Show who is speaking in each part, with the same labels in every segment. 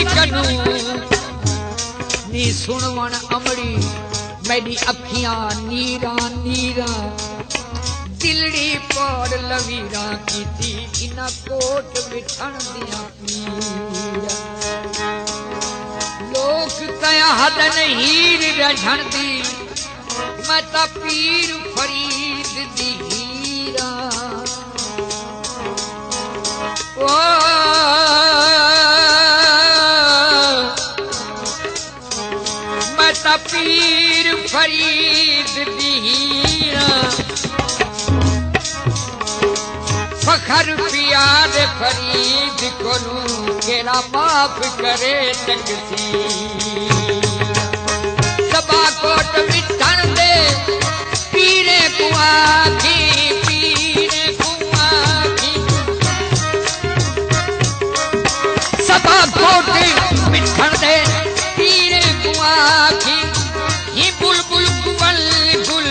Speaker 1: कनू नी सुनवन अमड़ी मेरी अखियां नीरा नीरा दिलड़ी पौड़ लवीरा की थी इना कोट बिठन दिया पीरा लोक कया हदन हीर रझन दी मैं ता पीर फरीद दी हीरा ओ मैं ता पीर फरीद दी हीरा फखर प्यार फरीद कोनू केरा माफ करे तकसी सबा कोट मिठन दे पीरे कुआखी सबा कोट मिठन दे पीरे कुआखी ही बुलबुल कुवल गुल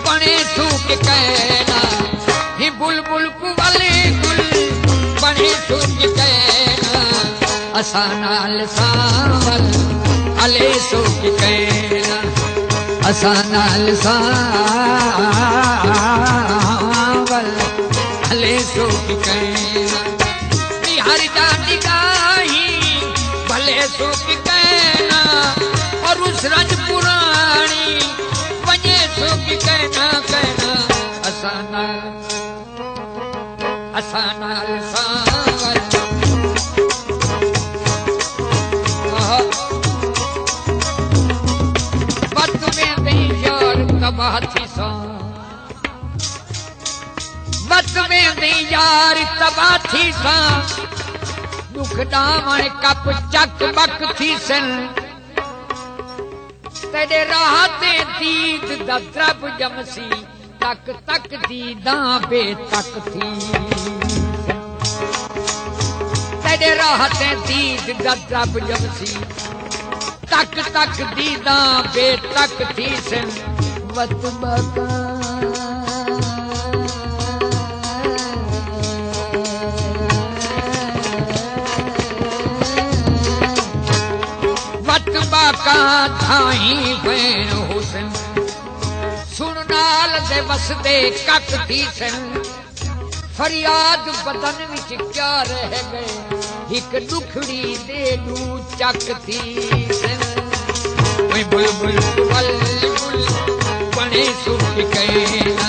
Speaker 1: बने सूख कहना ही बुलबुल कुवल गुल बने सूख कहना असानाल सावल अले सूख कहना असानाल सावल अले सूख कहना हर जाति गाही भले सूख कहना और उस रज पुरानी बने सूख कहना कहना असानाल सावल बत में नहीं यार तबाह थी सा बत में नहीं यार तबाह थी सा दुख दामन कप चक बक थी सन तेरे राहते दीद दा द्रब जमसी तक तक दीदा बेतक थी तेरे राहते दीद दा द्रब जमसी तक तक दीदा बेतक थी सन वत बका का थाई बैन हुसन सुन नाल दे वसदे कक थी सन फरियाद बदन विच क्या रह गए एक दुखड़ी दे दू चक थी सन बुलबुल कुवल गुल बने सुख कहना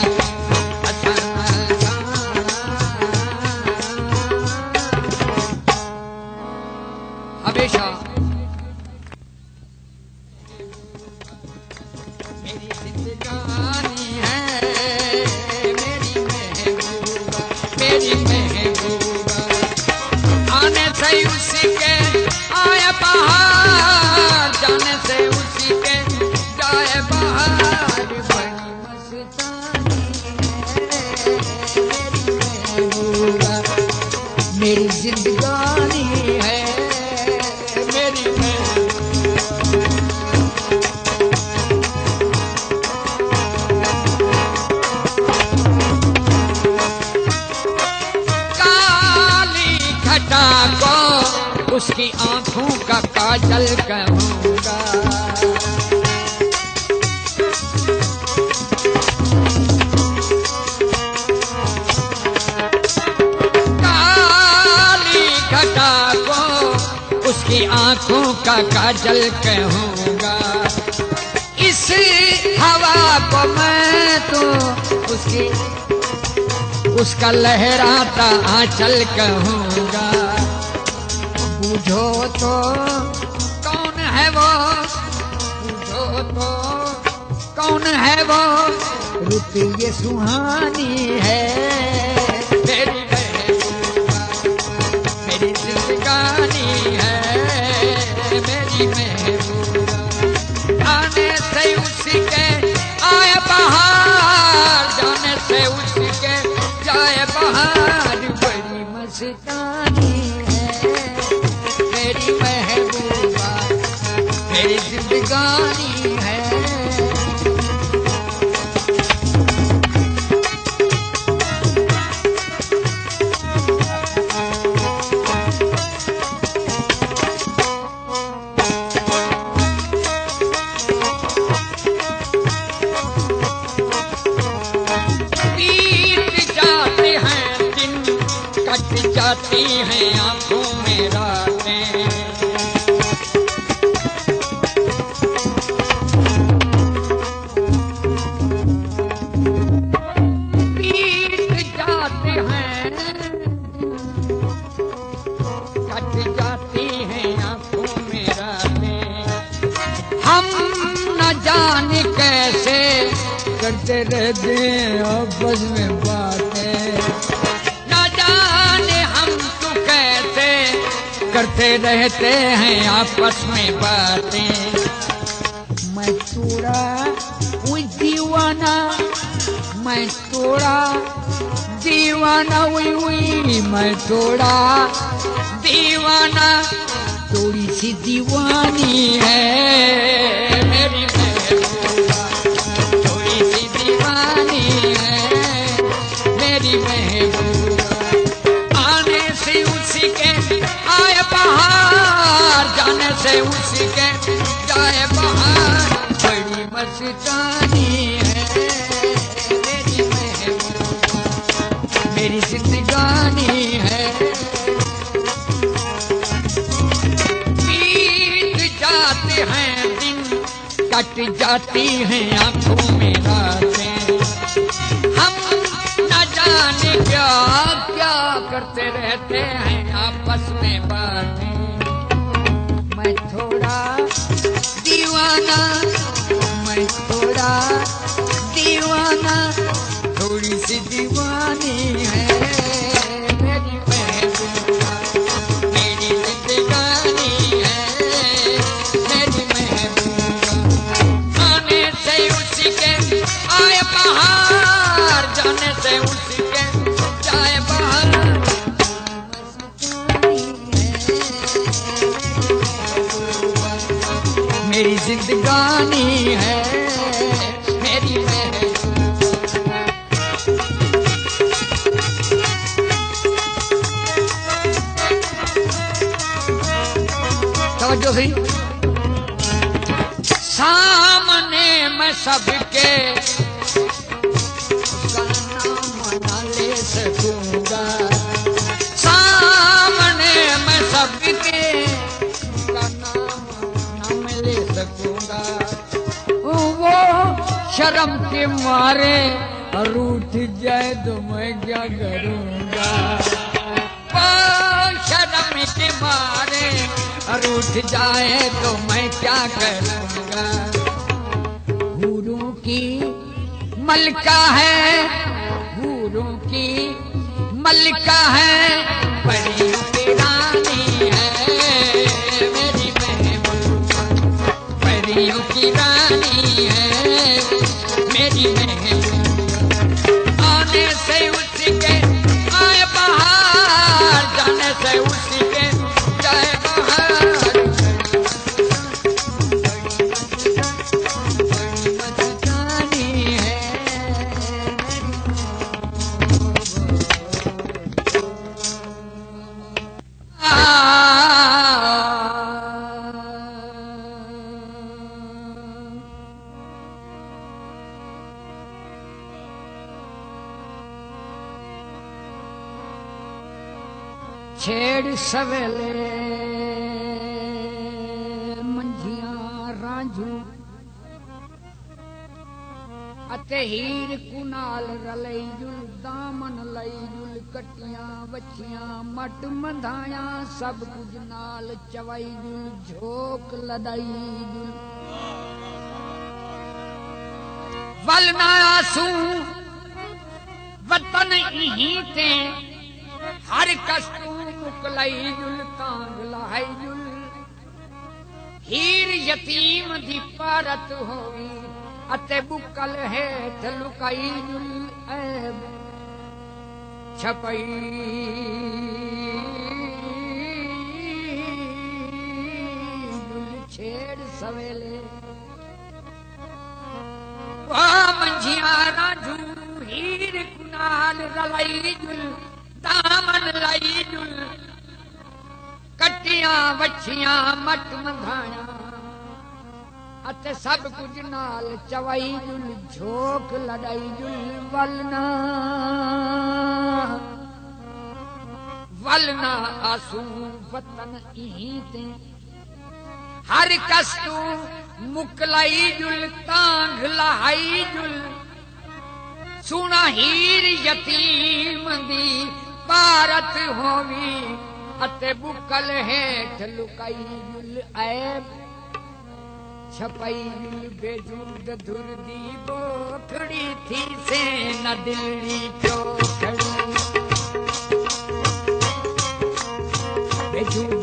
Speaker 1: हमेशा मेरी जिंदगानी है मेरी काली घटा को उसकी आंखों का काजल कहूंगा उसकी आंखों का काजल कहूंगा इस हवा को मैं तो उसका लहराता आंचल कहूंगा बूझो तो कौन है वो बूझो तो कौन है वो रुत ये सुहानी है मेरी जिंदगानी है मेरी महबूबा आने से उसके आए बहार जाने से उसके जाए बहार बड़ी मस्तानी है मेरी महबूबा मेरी जिंदगानी है जाती हैं आंखों में रातें। बीत जाते हैं, कट जाती हैं आंखों में रातें। हम न जाने कैसे करते रहते हैं आपस में बातें। न जाने हम तो कैसे करते रहते हैं आपस में बातें। मैं थोड़ा हुई दीवाना, मैं थोड़ा दीवाना हुई, मैं थोड़ा दीवाना, थोड़ी सी दीवानी है मेरी महबूबा, थोड़ी सी दीवानी है मेरी महबूबा। आने से उसी के आए बहार, जाने से उसी के जाए बहार, बड़ी मस्तानी है मेरी महबूबा, मेरी जिंदगानी है। हैं दिन, कट जाती हैं आंखों में रातें। हम न जाने क्या क्या करते रहते हैं आपस में बातें। मैं थोड़ा दीवाना, मैं थोड़ा दीवाना, थोड़ी सी दीवानी है मेरी महबूबा, मेरी जिंदगानी है। आए बहार, जाने से उसी के जाए बहार, मेरी जिंदगानी है मेरी महबूबा। तवज्जो सही। सामने मैं सबके मना ले सकूंगा, सामने मैं सबके नाम ले सकूंगा। वो शर्म के मारे रूठ जाए तो मैं क्या करूंगा, वो शर्म के मारे रूठ जाए तो मैं क्या करूंगा। हूरों की मलका है, हूरों की मलका है, परियों की रानी है मेरी महबूबा, परियों की रानी है मेरी महबूबा। आने से उसके आए बहार, जाने से उसके जाए बहार, छेड़ सवेले मंझियां रांझू अते हीर कुनाल रलई जुल, दामन लई जुल, कटियां बचियां मट मंधाया, सब कुछ नाल चवई जुल, झोक लदई जुल। वल ना आसूं वतन इहीं ते, हर कस्तू मुकलई जुल, तांग लाई जुल। हीर यतीम दी पारत होवी अते बुकल हेठ लुकाई जुल, ऐब छपई जुल। छेड़ सवेले मंझियां रांझू, हीर कुनाल रलई जुल, दामन लाई जुल, कटियां वछियां मट मंधाया अते सब कुछ नाल चवई जुल, झोक लड़ाई जुल। वलना वलना आसू वतन ई ते हर कस्तू मुकलाई जुल तांग लहाई जुल सुना हीर यतीम दी भारत होवी अते बुकल हेठ लुकाई जुल ऐब छपाई जुल बेजूद धुर दी बोखड़ी थी से न दिल्ली चौखड़ी बेजूद